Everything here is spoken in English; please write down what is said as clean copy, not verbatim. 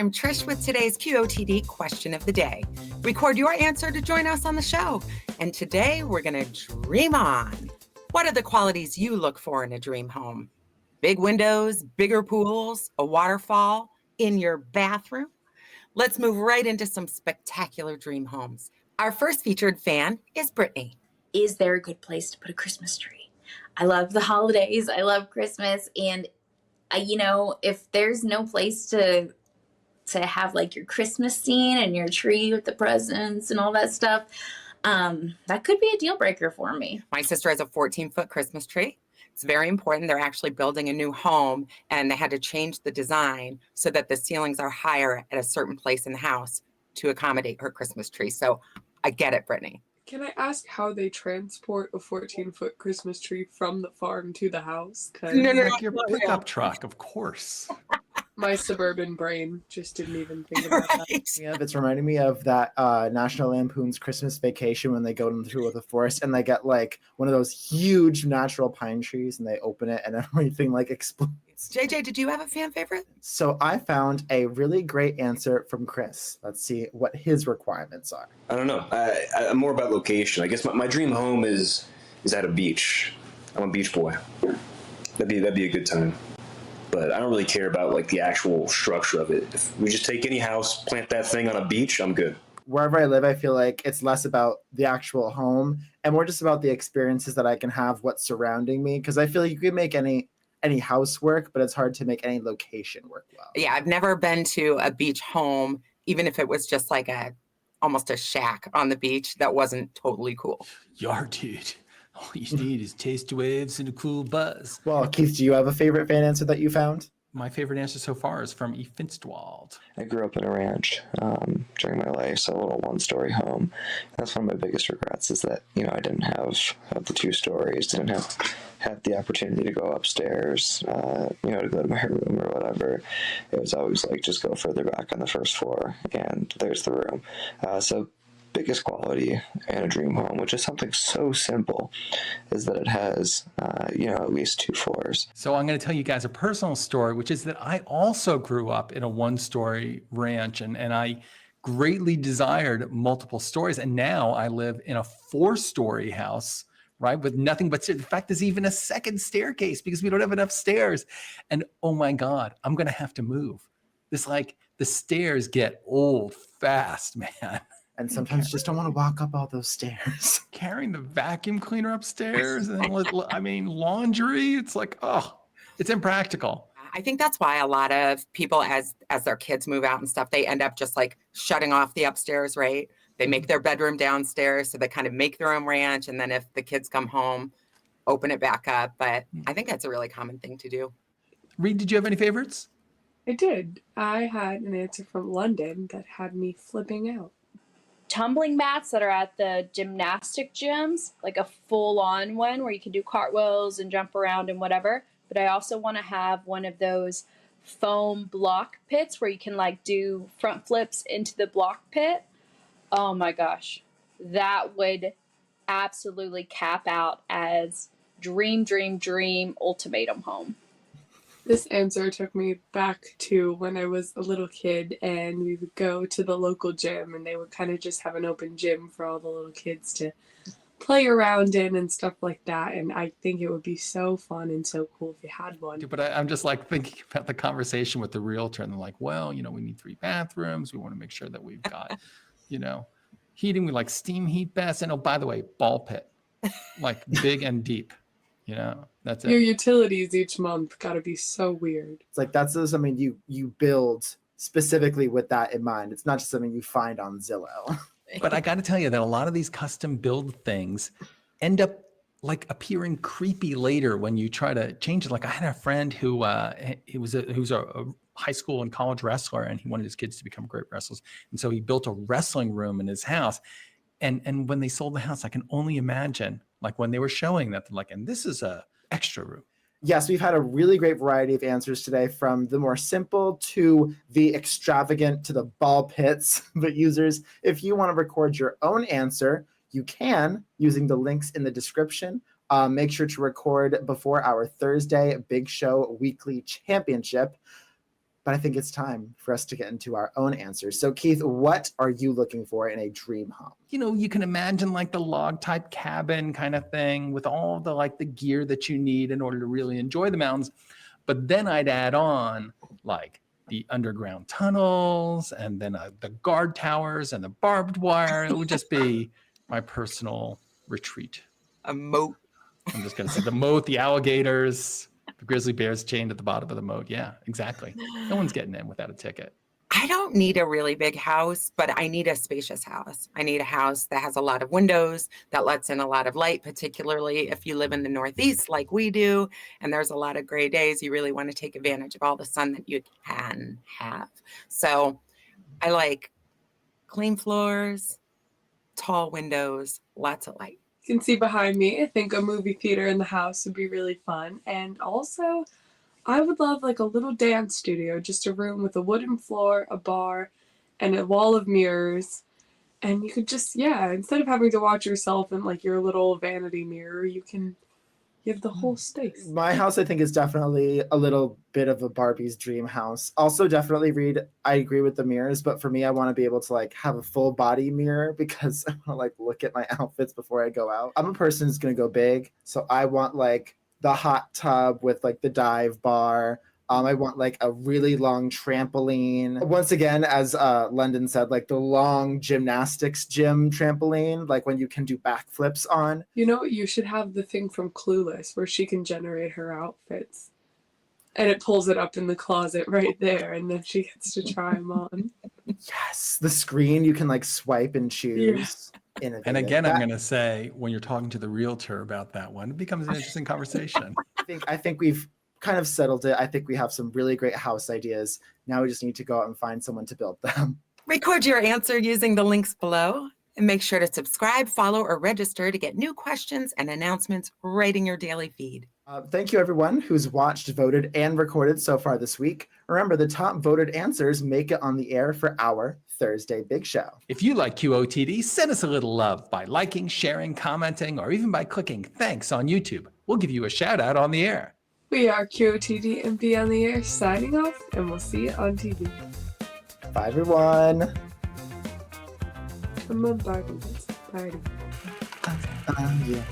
I'm Trish with today's QOTD Question of the Day. Record your answer to join us on the show. And today we're going to dream on. What are the qualities you look for in a dream home? Big windows, bigger pools, a waterfall in your bathroom? Let's move right into some spectacular dream homes. Our first featured fan is Brittany. Is there a good place to put a Christmas tree? I love the holidays. I love Christmas. And, if there's no place to have like your Christmas scene and your tree with the presents and all that stuff, that could be a deal breaker for me. My sister has a 14-foot Christmas tree. It's very important. They're actually building a new home, and they had to change the design so that the ceilings are higher at a certain place in the house to accommodate her Christmas tree. So I get it, Brittany. Can I ask how they transport a 14-foot Christmas tree from the farm to the house? No. Like your pickup truck, of course. My suburban brain just didn't even think about that. Yeah, it's reminding me of that National Lampoon's Christmas Vacation when they go through the forest and they get like one of those huge natural pine trees and they open it and everything like explodes. JJ, did you have a fan favorite? So I found a really great answer from Chris. Let's see what his requirements are. I don't know. I'm more about location. I guess my dream home is at a beach. I'm a beach boy. That'd be a good time. But I don't really care about like the actual structure of it. If we just take any house, plant that thing on a beach, I'm good. Wherever I live, I feel like it's less about the actual home and more just about the experiences that I can have, what's surrounding me. Because I feel like you can make any house work, but it's hard to make any location work well. Yeah, I've never been to a beach home, even if it was just like almost a shack on the beach. That wasn't totally cool. Dude. All you need is taste waves and a cool buzz. Well, Keith, do you have a favorite fan answer that you found? My favorite answer so far is from E. Finstwald. I grew up in a ranch during my life, so a little one-story home. That's one of my biggest regrets is that, I didn't have the 2 stories, didn't have the opportunity to go upstairs, to go to my room or whatever. It was always like, just go further back on the first floor, and there's the room. So biggest quality in a dream home, which is something so simple, is that it has, at least 2 floors. So I'm going to tell you guys a personal story, which is that I also grew up in a 1-story ranch, and I greatly desired multiple stories. And now I live in a 4-story house, right? With nothing but, in fact, there's even a second staircase because we don't have enough stairs. And oh my God, I'm going to have to move. The stairs get old fast, man. And sometimes you just don't want to walk up all those stairs. Carrying the vacuum cleaner upstairs and laundry. It's like, it's impractical. I think that's why a lot of people, as their kids move out and stuff, they end up just like shutting off the upstairs, right? They make their bedroom downstairs, so they kind of make their own ranch. And then if the kids come home, open it back up. But I think that's a really common thing to do. Reed, did you have any favorites? I did. I had an answer from London that had me flipping out. Tumbling mats that are at the gymnastic gyms, like a full-on one where you can do cartwheels and jump around and whatever. But I also want to have one of those foam block pits where you can like do front flips into the block pit. Oh my gosh, that would absolutely cap out as dream ultimatum home. This answer took me back to when I was a little kid and we would go to the local gym and they would kind of just have an open gym for all the little kids to play around in and stuff like that. And I think it would be so fun and so cool if you had one. But I'm just like thinking about the conversation with the realtor and they're like, well, we need 3 bathrooms. We want to make sure that we've got, heating. We like steam heat baths. And oh, by the way, ball pit, like big and deep. That's it. Your utilities each month got to be so weird. It's like that's something you build specifically with that in mind. It's not just something you find on Zillow. But I got to tell you that a lot of these custom build things end up like appearing creepy later when you try to change it. Like I had a friend who he was a high school and college wrestler, and he wanted his kids to become great wrestlers, and so he built a wrestling room in his house. And when they sold the house, I can only imagine, like when they were showing that, they're like, and this is a extra room. Yes, we've had a really great variety of answers today, from the more simple to the extravagant to the ball pits. But users, if you want to record your own answer, you can using the links in the description. Make sure to record before our Thursday Big Show Weekly Championship. but I think it's time for us to get into our own answers. So Keith, what are you looking for in a dream home? You know, you can imagine like the log type cabin kind of thing with all the like the gear that you need in order to really enjoy the mountains. But then I'd add on like the underground tunnels and then the guard towers and the barbed wire. It would just be my personal retreat. A moat. I'm just going to say the moat, the alligators, the grizzly bears chained at the bottom of the moat. Yeah, exactly. No one's getting in without a ticket. I don't need a really big house, but I need a spacious house. I need a house that has a lot of windows, that lets in a lot of light, particularly if you live in the Northeast like we do, and there's a lot of gray days. You really want to take advantage of all the sun that you can have. So I like clean floors, tall windows, lots of light. You can see behind me, I think a movie theater in the house would be really fun. And also, I would love like a little dance studio, just a room with a wooden floor, a bar, and a wall of mirrors. And you could just, instead of having to watch yourself in like your little vanity mirror, you have the whole space. My house, I think, is definitely a little bit of a Barbie's dream house. Also, definitely I agree with the mirrors, but for me, I want to be able to like have a full body mirror because I want to like look at my outfits before I go out. I'm a person who's going to go big, so I want like the hot tub with like the dive bar. I want like a really long trampoline. Once again, as London said, like the long gymnastics gym trampoline, like when you can do backflips on. You know, you should have the thing from Clueless where she can generate her outfits. And it pulls it up in the closet right there, and then she gets to try them on. Yes, the screen, you can like swipe and choose. Yeah. And again, I'm going to say, when you're talking to the realtor about that one, it becomes an interesting conversation. I think we've kind of settled it. I think we have some really great house ideas. Now we just need to go out and find someone to build them. Record your answer using the links below and make sure to subscribe, follow, or register to get new questions and announcements right in your daily feed. Thank you everyone who's watched, voted, and recorded so far this week. Remember, the top voted answers make it on the air for our Thursday Big Show. If you like QOTD, send us a little love by liking, sharing, commenting, or even by clicking thanks on YouTube. We'll give you a shout out on the air. We are QOTD and Be on the Air signing off, and we'll see you on TV. Bye everyone. Come on, Barbie, let's party. Yeah.